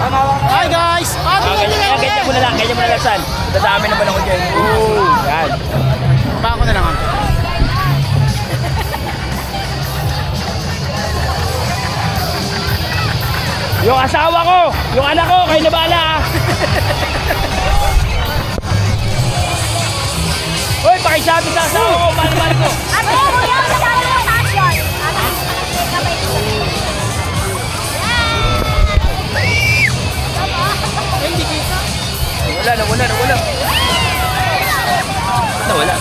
Hi guys! Ganyan mo na lang, San. Dadami naman ako dyan. Yan. Bako na lang ako. Yung asawa ko, yung anak ko, kayo na bahala ha. Uy, pakisabi sa asawa ko, mahal ko. Ano mo yan? Kasama mo taas yun. Nawala.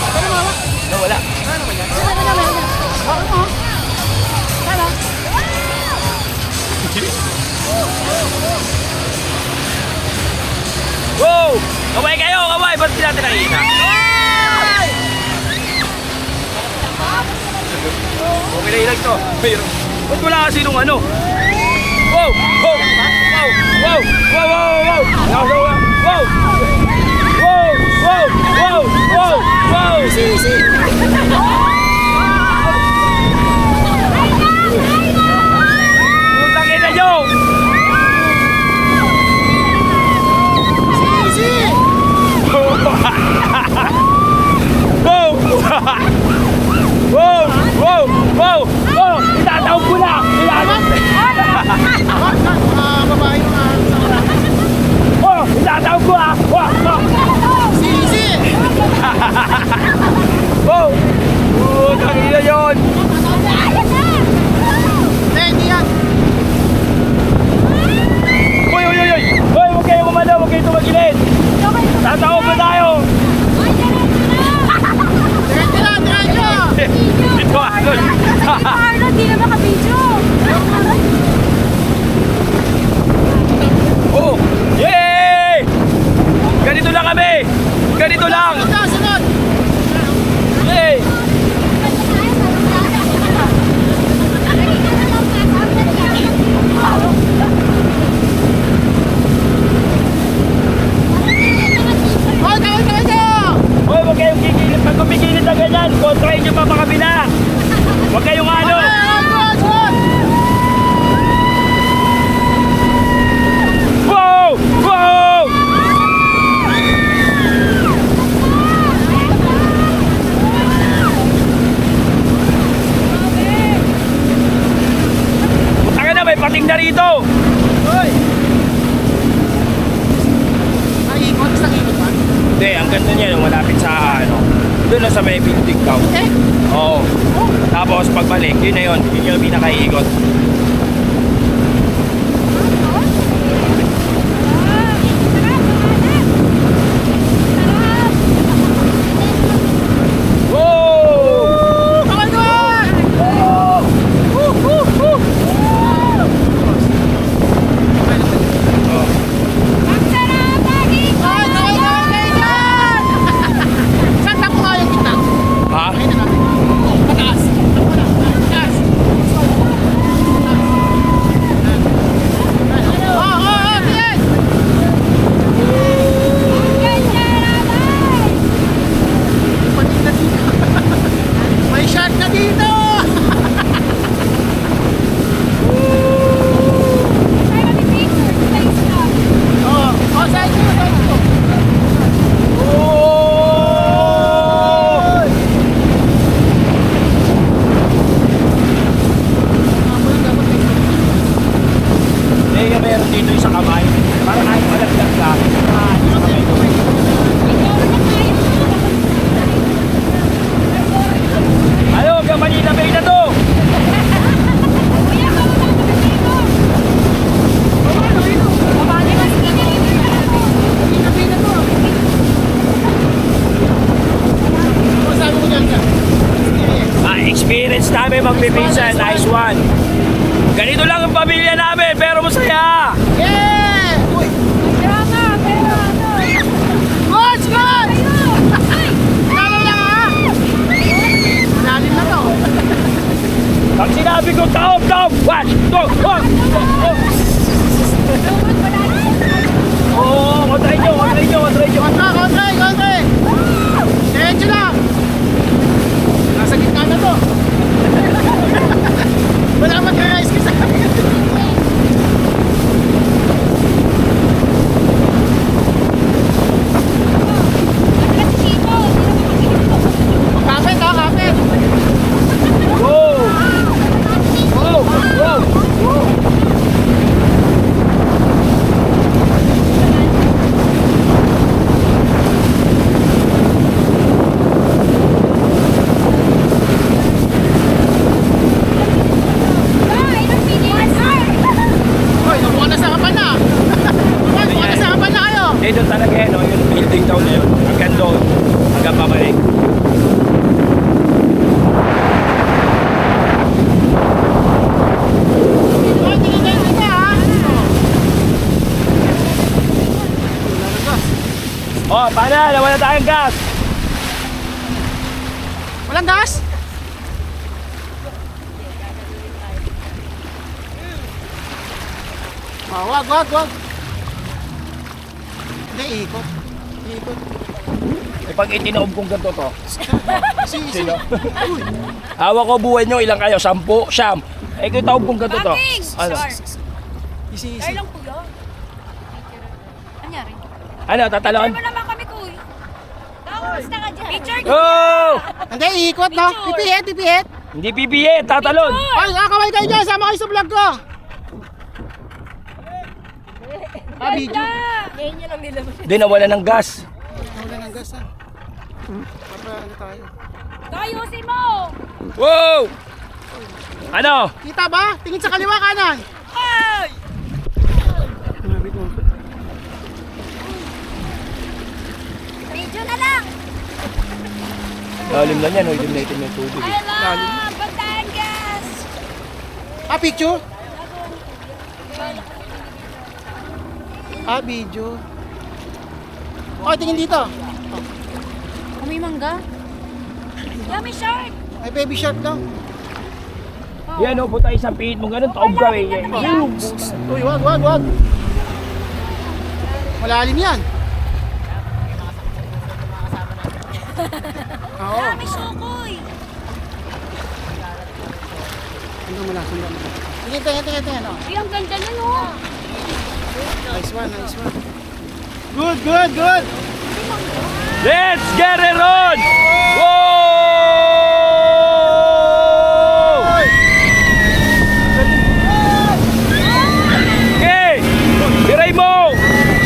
Wow! Kaway kayo, kaway! Ba't sila natin nakikita? Okay na ilag to. Mayroon. Ba't wala kasi nung ano? Wow! Wow! Wow! Wow! Wow! Wow! Wow! Wow! Wow! Wow! Wow! Wow! Easy. Putang ina nyo! Wow! Wow! Wow! Wow! Wow! Itatawag ko na! Babae yung Oh! Itatawag ko ah! Wow! Easy. Wow! Putang ina yun! Hindi yan. Uy! Huwag kayo kumano! Huwag kayo tumagilid! Tatawag mo tayo! Diretso. Ito Arnold! Arnold, di na makabidyo. Oh! Yay! Ganito lang kami! Ganito lang! Sunod. Yay! Oh, tayo. Hoy, huwag kayong kikilid. Pag kumikilid na ganyan, kontrahin nyo pa makabila. Huwag kayong ano. Wow! Wow! Putang na, may pating na rito. Hoy. Ikot ba? Hindi, ang ganda niya yung malapit sa ano. Doon na sa may building daw. Eh? Oo. Tapos pagbalik, yun na yun. Yun yung pinakaiikot. Wow! Come on! Saan tapo nga yung kita? Ha? Ayun na natin. Pataas. Pataas. Tingin! Pating na dito. May shark na dito! Side ko. Kaya meron dito yung sa kamay. Para kahit malaglag ka. Sa kamay ko. Ayaw, hanggang Manila Bay na to. Sabi ko dyan ka. Experience namin magpipinsan. Nice one. Ganito lang ang pamilya namin, pero masaya. Yeah! Uy! Good! Tama lang ha! Malalim na to. Pag sinabi ko, taob! 1, 2, 1! Oo, kontrahin nyo. Kontra! Diretso lang! Nasa gitna na to. Wala mag-rise ka sa akin. Oh, paano? Nawala tayong gas. Walang gas? Oh, wag. Hindi, ikot. Eh, pag itinoob kong ganito to. Isi. Sino? Hawak ko buhay nyo, ilang kayo? 10, 9. Eh, kung taob kong ganito to. Bakit? Ano? Isi. Sir lang kuya. Anyari? Ano, tatalon? Picture mo naman kami kuy. Basta ka dyan. Picture ko. Oh! Hindi, ikot, no? Pipihit. Hindi pipiye, tatalon. Ay, kakaway kayo dyan. Sama kayo sa vlog ko. Video. Ngayon niya lang nilabas. Hindi, nawala ng gas. Wala ng gas, ha? Para ano tayo? Ayusin mo. Wow! Ano? Kita ba? Tingin sa kaliwa kanan. Ay! Video na lang. Lalim na yan, oh. Itim na itim yung tubig. I love Batangas. Picture? Video. Oh, tingin dito. May mangga. Yummy shark. May baby shark daw. Yan, oh. Puta isang pihit mo ganun, taob ka eh. Uy, wag. Malalim yan. Oo. Yummy sukoy. Sundan mo lang. Tingin. Oh. Ay, ang ganda nun oh. Nice one. Good. Let's get it on! Whoa! Okay! Diray mo!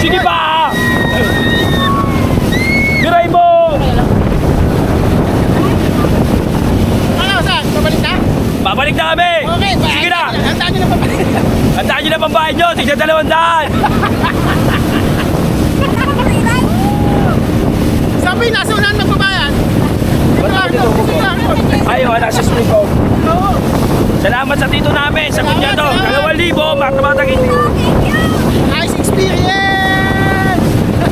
Sige ba? Diray mo! Ano, saan? Babalik na? Babalik na kami! Okay, Sige na! Handaan nyo na pabalik. Handaan nyo na pambayad nyo! Tignan 200! Sabi, nasa unahan magbabayad. Ayaw, nasa spring ko. Salamat sa tito namin, sa kunya to. 2,000, matamatagin. Thank you. Nice experience!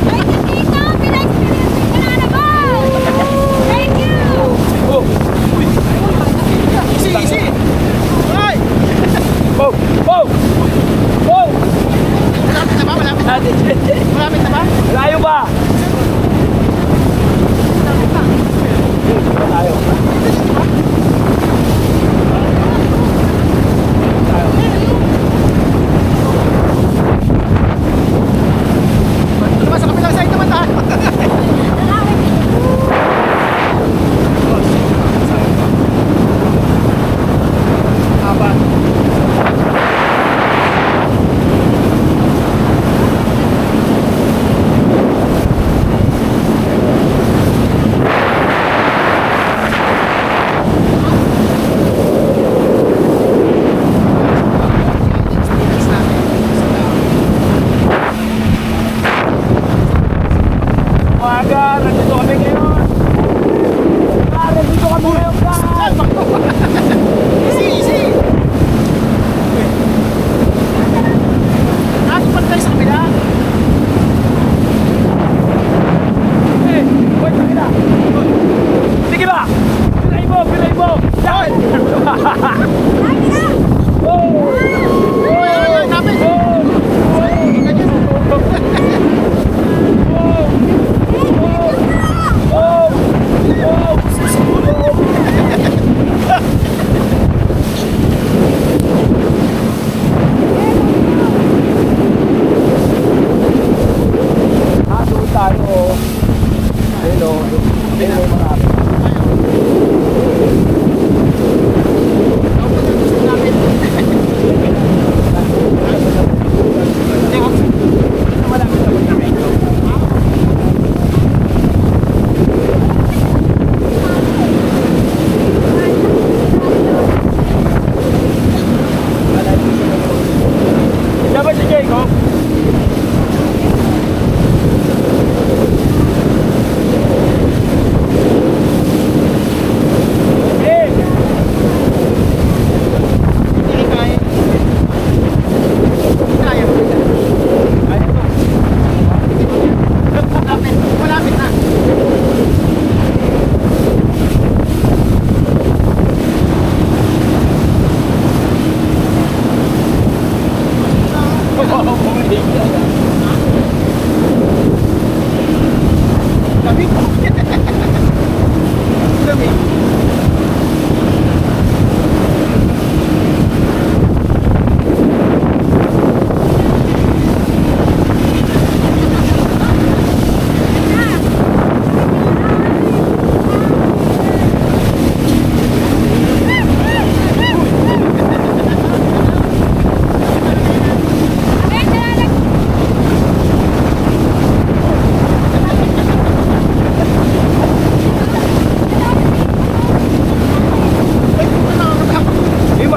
Thank you, Tito. Pina-experience ko na naman. Thank you. Oh, Easy. Hoy! oh, oh, oh. Malapit na ba? Malapit na ba? Layo ba? Layo. Ano ba sa kapilang side naman tayo?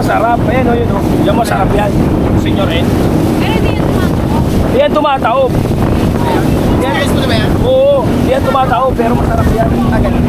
Masarap. Ayan o, yun o. Yan masarap yan. Senyor Ed. Pero di yan tumakbo. Yan tumataob. Guys mo na ba yan? Oo, yan tumataob pero masarap yan. Ah, ganun.